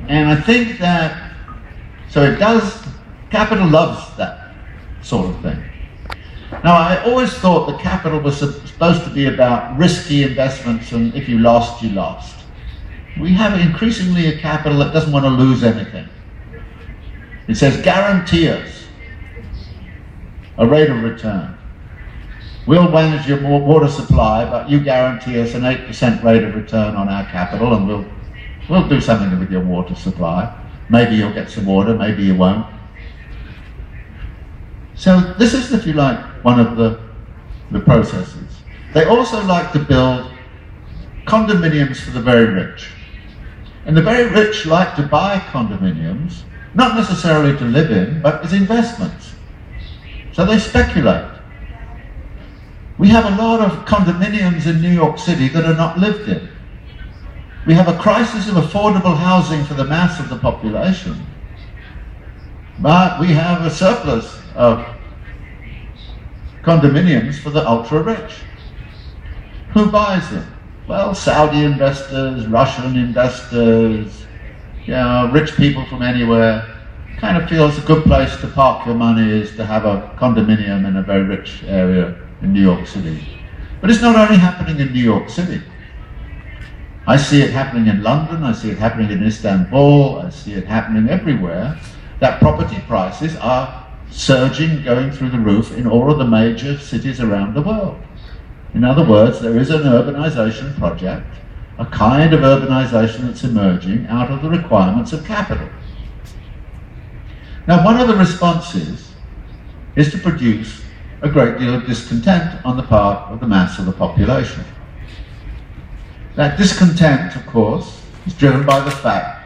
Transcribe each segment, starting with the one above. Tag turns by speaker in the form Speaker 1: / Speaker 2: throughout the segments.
Speaker 1: And I think that, so it does, capital loves that sort of thing. Now, I always thought that capital was supposed to be about risky investments, and if you lost, you lost. We have increasingly a capital that doesn't want to lose anything. It says, guarantee us a rate of return. We'll manage your water supply, but you guarantee us an 8% rate of return on our capital, and we'll do something with your water supply. Maybe you'll get some water, maybe you won't. So this is, if you like, one of the processes. They also like to build condominiums for the very rich. And the very rich like to buy condominiums, not necessarily to live in, but as investments. So they speculate. We have a lot of condominiums in New York City that are not lived in. We have a crisis of affordable housing for the mass of the population, but we have a surplus of condominiums for the ultra-rich. Who buys them? Well, Saudi investors, Russian investors, rich people from anywhere. Kind of feels a good place to park your money is to have a condominium in a very rich area in New York City. But it's not only happening in New York City. I see it happening in London, I see it happening in Istambul, I see it happening everywhere, that property prices are surging, going through the roof in all of the major cities around the world. In other words, there is an urbanization project, a kind of urbanization that's emerging out of the requirements of capital. Now, one of the responses is to produce a great deal of discontent on the part of the mass of the population. That discontent, of course, is driven by the fact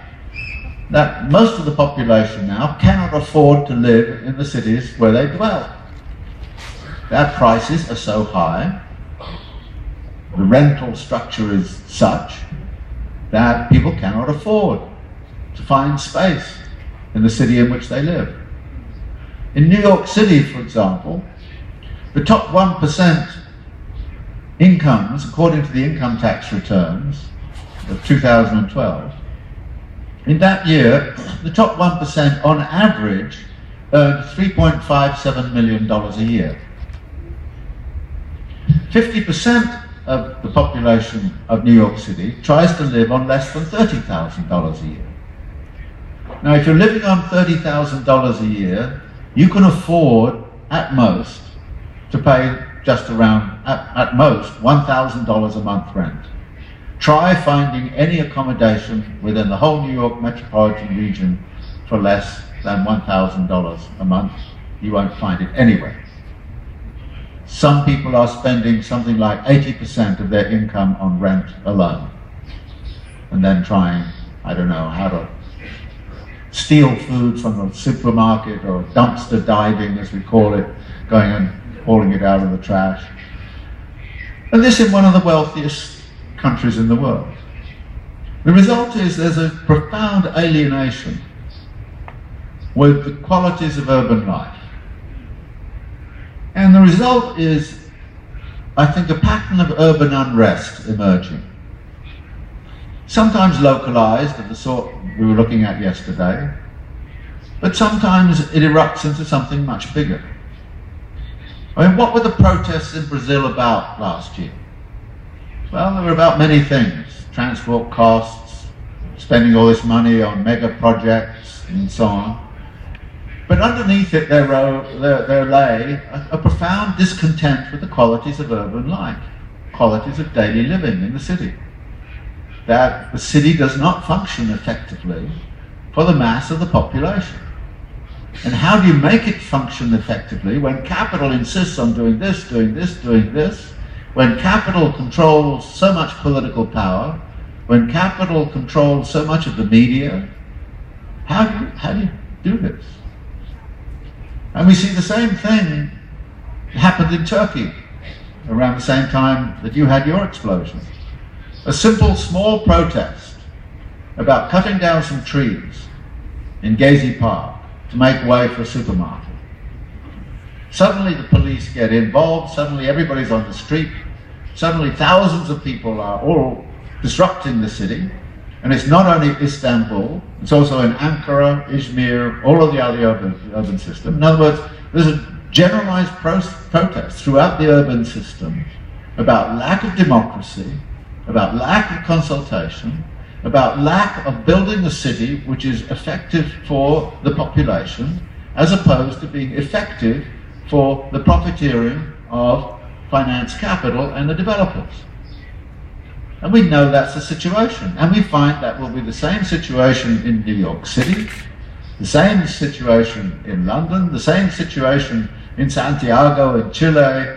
Speaker 1: that most of the population now cannot afford to live in the cities where they dwell. Their prices are so high, the rental structure is such that people cannot afford to find space in the city in which they live. In New York City, for example, the top 1% incomes, according to the income tax returns of 2012, in that year, the top 1% on average earned $3.57 million a year. 50% of the population of New York City tries to live on less than $30,000 a year. Now, if you're living on $30,000 a year, you can afford, at most, to pay just around, at most, $1,000 a month rent. Try finding any accommodation within the whole New York metropolitan region for less than $1,000 a month. You won't find it anywhere. Some people are spending something like 80% of their income on rent alone, and then trying, I don't know, how to steal food from the supermarket, or dumpster diving, as we call it, going and hauling it out of the trash. And this in one of the wealthiest countries in the world. The result is there's a profound alienation with the qualities of urban life. And the result is, I think, a pattern of urban unrest emerging. Sometimes localized, of the sort we were looking at yesterday, but sometimes it erupts into something much bigger. I mean, what were the protests in Brazil about last year? Well, they were about many things. Transport costs, spending all this money on mega projects, and so on. But underneath it there lay a profound discontent with the qualities of urban life, qualities of daily living in the city. That the city does not function effectively for the mass of the population. And how do you make it function effectively when capital insists on doing this, doing this, doing this? When capital controls so much political power, when capital controls so much of the media, how do you do this? And we see the same thing happened in Turkey around the same time that you had your explosion. A simple, small protest about cutting down some trees in Gezi Park to make way for a supermarket. Suddenly the police get involved, suddenly everybody's on the street, suddenly thousands of people are all disrupting the city, And it's not only Istambul, it's also in Ankara, Izmir, all of the other urban system. In other words, there's a generalized protest throughout the urban system about lack of democracy, about lack of consultation, about lack of building a city which is effective for the population, as opposed to being effective for the profiteering of finance capital and the developers. And we know that's the situation. And we find that will be the same situation in New York City, the same situation in London, the same situation in Santiago, in Chile.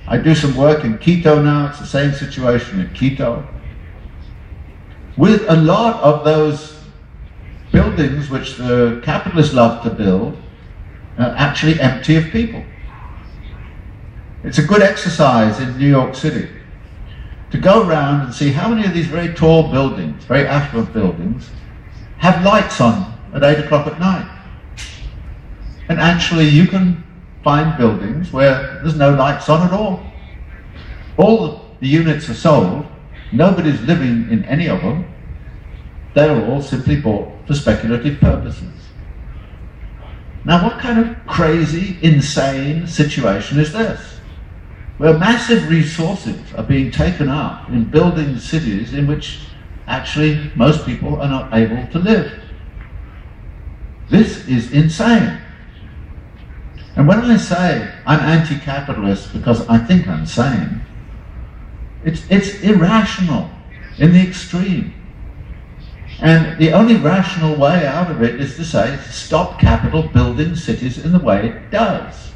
Speaker 1: I do some work in Quito now, it's the same situation in Quito. With a lot of those buildings which the capitalists love to build actually empty of people. It's a good exercise in New York City to go around and see how many of these very tall buildings, very affluent buildings, have lights on at 8 o'clock at night. And actually you can find buildings where there's no lights on at all. All the units are sold, nobody's living in any of them, they're all simply bought for speculative purposes. Now what kind of crazy, insane situation is this? Where massive resources are being taken up in building cities in which actually most people are not able to live. This is insane. And when I say I'm anti-capitalist because I think I'm sane, it's irrational in the extreme. And the only rational way out of it is to say, stop capital building cities in the way it does.